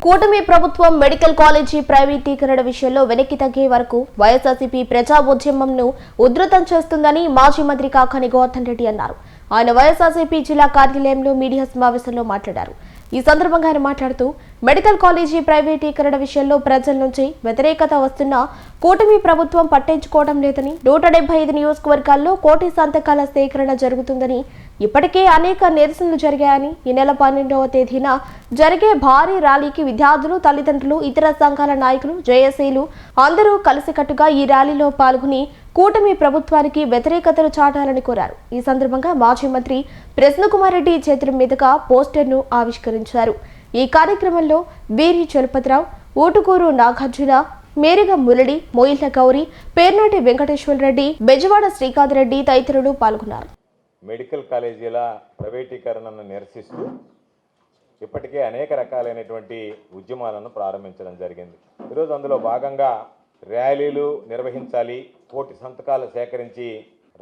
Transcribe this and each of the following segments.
కూటమి ప్రభుత్వం medical college ప్రైవేటీకరణ విషయంలో వెనక్కి తగ్గే వరకు వైఎస్ఆర్సీపీ ప్రజా ఉద్యమంను ఉధృతం చేస్తుందని మాజీ మంత్రి కాకాని గోవర్ధన్ రెడ్డి అన్నారు. ఆయన వైఎస్ఆర్సీపీ జిల్లా కార్యాలయంలో మీడియా సమావేశంలో మాట్లాడారు. ఈ సందర్భంగా ఆయన మాట్లాడుతూ మెడికల్ కాలేజీ ప్రైవేటీకరణ విషయంలో ప్రజల నుంచి వ్యతిరేకత వస్తున్నా కూటమి ప్రభుత్వం పట్టించుకోవడం లేదని, 175 నియోజకవర్గాల్లో కోటి సంతకాల సేకరణ జరుగుతుందని, ఇప్పటికే అనేక నిరసనలు జరిగాయని, ఈ నెల 12వ తేదీన జరిగే భారీ ర్యాలీకి విద్యార్థులు, తల్లిదండ్రులు, ఇతర సంఘాల నాయకులు, జేఏసీలు అందరూ కలిసికట్టుగా ఈ ర్యాలీలో పాల్గొని కూటమి ప్రభుత్వానికి వ్యతిరేకతను చాటాలని కోరారు. ఈ సందర్భంగా మాజీ మంత్రి ప్రసన్నకుమార్ రెడ్డి చేతుల మీదుగా పోస్టర్ను ఆవిష్కరించారు. ఈ కార్యక్రమంలో బీరి చలపతిరావు, ఊటుకూరు నాగార్జున, మేరిగ మురళి, మోయిల గౌరి, పేర్నాటి వెంకటేశ్వర రెడ్డి, బెజవాడ శ్రీకాంత్ రెడ్డి తదితరులు పాల్గొన్నారు. మెడికల్ కాలేజీల ప్రైవేటీకరణను నిరసిస్తూ ఇప్పటికే అనేక రకాలైనటువంటి ఉద్యమాలను ప్రారంభించడం జరిగింది. ఈరోజు అందులో భాగంగా ర్యాలీలు నిర్వహించాలి, కోటి సంతకాలు సేకరించి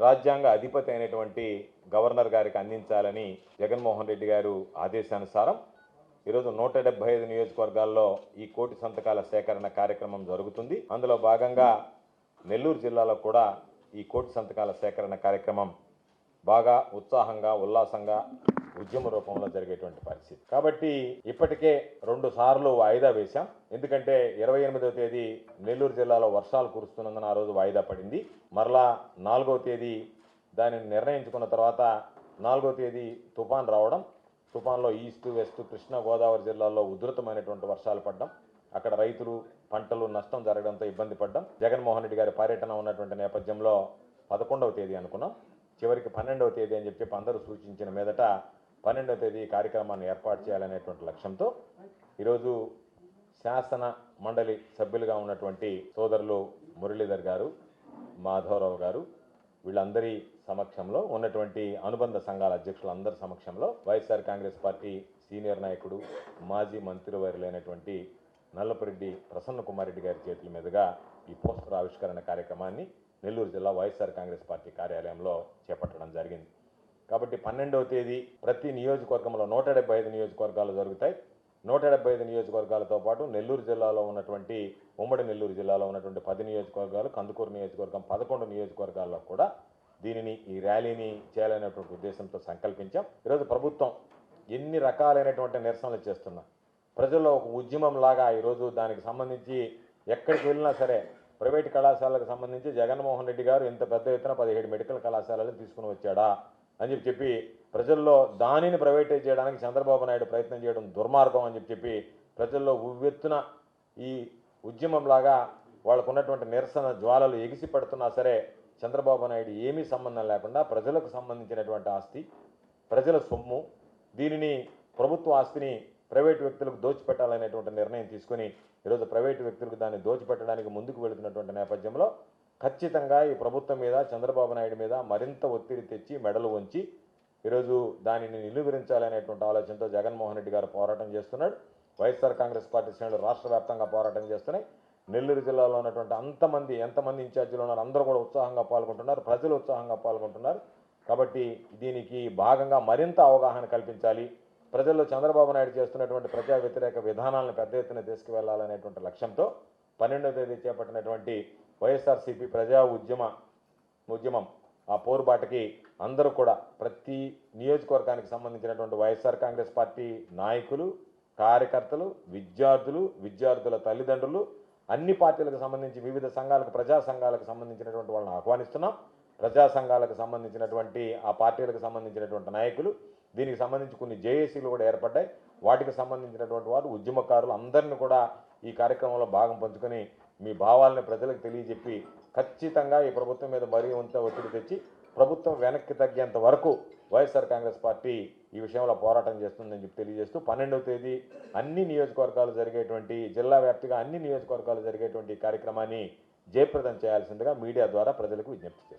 రాజ్యాంగ అధిపతి అయినటువంటి గవర్నర్ గారికి అందించాలని జగన్మోహన్ రెడ్డి గారు ఆదేశానుసారం ఈరోజు 175 నియోజకవర్గాల్లో ఈ కోటి సంతకాల సేకరణ కార్యక్రమం జరుగుతుంది. అందులో భాగంగా నెల్లూరు జిల్లాలో కూడా ఈ కోటి సంతకాల సేకరణ కార్యక్రమం బాగా ఉత్సాహంగా, ఉల్లాసంగా ఉద్యమ రూపంలో జరిగేటువంటి పరిస్థితి. కాబట్టి ఇప్పటికే 2 సార్లు వాయిదా వేశాం. ఎందుకంటే 28వ తేదీ నెల్లూరు జిల్లాలో వర్షాలు కురుస్తున్నందున ఆ రోజు వాయిదా పడింది. మరలా 4వ తేదీ దానిని నిర్ణయించుకున్న తర్వాత 4వ తేదీ తుఫాన్ రావడం, తుఫాన్లో ఈస్ట్ వెస్ట్ కృష్ణా గోదావరి జిల్లాల్లో ఉధృతమైనటువంటి వర్షాలు పడ్డం, అక్కడ రైతులు పంటలు నష్టం జరగడంతో ఇబ్బంది పడ్డం. జగన్మోహన్ రెడ్డి గారి పర్యటన ఉన్నటువంటి నేపథ్యంలో 11వ తేదీ అనుకున్నాం. చివరికి 12వ తేదీ అని చెప్పి అందరూ సూచించిన మీదట 12వ తేదీ కార్యక్రమాన్ని ఏర్పాటు చేయాలనేటువంటి లక్ష్యంతో ఈరోజు శాసన మండలి సభ్యులుగా ఉన్నటువంటి సోదరులు మురళీధర్ గారు, మాధవరావు గారు, వీళ్ళందరి సమక్షంలో ఉన్నటువంటి అనుబంధ సంఘాల అధ్యక్షులందరి సమక్షంలో వైఎస్ఆర్ కాంగ్రెస్ పార్టీ సీనియర్ నాయకుడు, మాజీ మంత్రివర్యులైనటువంటి నల్లపురెడ్డి ప్రసన్నకుమార్ రెడ్డి గారి చేతుల మీదుగా ఈ పోస్టర్ ఆవిష్కరణ కార్యక్రమాన్ని నెల్లూరు జిల్లా వైఎస్ఆర్ కాంగ్రెస్ పార్టీ కార్యాలయంలో చేపట్టడం జరిగింది. కాబట్టి 12వ తేదీ ప్రతి నియోజకవర్గంలో 175 నియోజకవర్గాలు జరుగుతాయి. 175 నియోజకవర్గాలతో పాటు నెల్లూరు జిల్లాలో ఉన్నటువంటి ఉమ్మడి నెల్లూరు జిల్లాలో ఉన్నటువంటి 10 నియోజకవర్గాలు, కందుకూరు నియోజకవర్గం 11 నియోజకవర్గాల్లో కూడా ఈ ర్యాలీని చేయాలనేటువంటి ఉద్దేశంతో సంకల్పించాం. ఈరోజు ప్రభుత్వం ఎన్ని రకాలైనటువంటి నిరసనలు చేస్తున్నా, ప్రజల్లో ఒక ఉద్యమం లాగా ఈరోజు దానికి సంబంధించి ఎక్కడికి వెళ్ళినా సరే ప్రైవేట్ కళాశాలకు సంబంధించి జగన్మోహన్ రెడ్డి గారు ఇంత పెద్ద ఎత్తున 17 మెడికల్ కళాశాలలు తీసుకుని వచ్చాడా అని చెప్పి ప్రజల్లో దానిని ప్రైవేటైజ్ చేయడానికి చంద్రబాబు నాయుడు ప్రయత్నం చేయడం దుర్మార్గం అని చెప్పి ప్రజల్లో ఉవ్వెత్తున ఈ ఉద్యమంలాగా వాళ్ళకు ఉన్నటువంటి నిరసన జ్వాలలు ఎగిసి పడుతున్నా సరే చంద్రబాబు నాయుడు ఏమీ సంబంధం లేకుండా ప్రజలకు సంబంధించినటువంటి ఆస్తి, ప్రజల సొమ్ము, దీనిని ప్రభుత్వ ఆస్తిని ప్రైవేటు వ్యక్తులకు దోచిపెట్టాలనేటువంటి నిర్ణయం తీసుకుని ఈరోజు ప్రైవేటు వ్యక్తులకు దాన్ని దోచిపెట్టడానికి ముందుకు వెళుతున్నటువంటి నేపథ్యంలో ఖచ్చితంగా ఈ ప్రభుత్వం మీద, చంద్రబాబు నాయుడు మీద మరింత ఒత్తిడి తెచ్చి మెడలు వంచి ఈరోజు దానిని నిలువరించాలనేటువంటి ఆలోచనతో జగన్మోహన్ రెడ్డి గారు పోరాటం చేస్తున్నాడు. వైఎస్ఆర్ కాంగ్రెస్ పార్టీ శ్రేణులు రాష్ట్ర వ్యాప్తంగా పోరాటం చేస్తున్నాయి. నెల్లూరు జిల్లాలో ఉన్నటువంటి ఎంతమంది ఇన్ఛార్జీలు ఉన్నారు అందరూ కూడా ఉత్సాహంగా పాల్గొంటున్నారు, ప్రజలు ఉత్సాహంగా పాల్గొంటున్నారు. కాబట్టి దీనికి భాగంగా మరింత అవగాహన కల్పించాలి, ప్రజల్లో చంద్రబాబు నాయుడు చేస్తున్నటువంటి ప్రజా వ్యతిరేక విధానాలను పెద్ద ఎత్తున తీసుకువెళ్లాలనేటువంటి లక్ష్యంతో 12వ తేదీ చేపట్టినటువంటి వైఎస్ఆర్సీపీ ప్రజా ఉద్యమం ఆ పోరుబాటకి అందరూ కూడా ప్రతి నియోజకవర్గానికి సంబంధించినటువంటి వైఎస్ఆర్ కాంగ్రెస్ పార్టీ నాయకులు, కార్యకర్తలు, విద్యార్థుల తల్లిదండ్రులు, అన్ని పార్టీలకు సంబంధించి వివిధ సంఘాలకు, ప్రజా సంఘాలకు సంబంధించినటువంటి వాళ్ళని ఆహ్వానిస్తున్నాం. ప్రజా సంఘాలకు సంబంధించినటువంటి ఆ పార్టీలకు సంబంధించినటువంటి నాయకులు, దీనికి సంబంధించి కొన్ని జేఏసీలు కూడా ఏర్పడ్డాయి. వాటికి సంబంధించినటువంటి వారు, ఉద్యమకారులు అందరినీ కూడా ఈ కార్యక్రమంలో భాగం పంచుకొని మీ భావాలను ప్రజలకు తెలియజెప్పి ఖచ్చితంగా ఈ ప్రభుత్వం మీద మరీ ఒత్తిడి తెచ్చి ప్రభుత్వం వెనక్కి తగ్గేంత వరకు వైఎస్ఆర్ కాంగ్రెస్ పార్టీ ఈ విషయంలో పోరాటం చేస్తుందని చెప్పి తెలియజేస్తూ 12వ తేదీ అన్ని నియోజకవర్గాలు జరిగేటువంటి, జిల్లా వ్యాప్తిగా అన్ని నియోజకవర్గాలు జరిగేటువంటి కార్యక్రమాన్ని జయప్రదం చేయాల్సిందిగా మీడియా ద్వారా ప్రజలకు విజ్ఞప్తి చేస్తారు.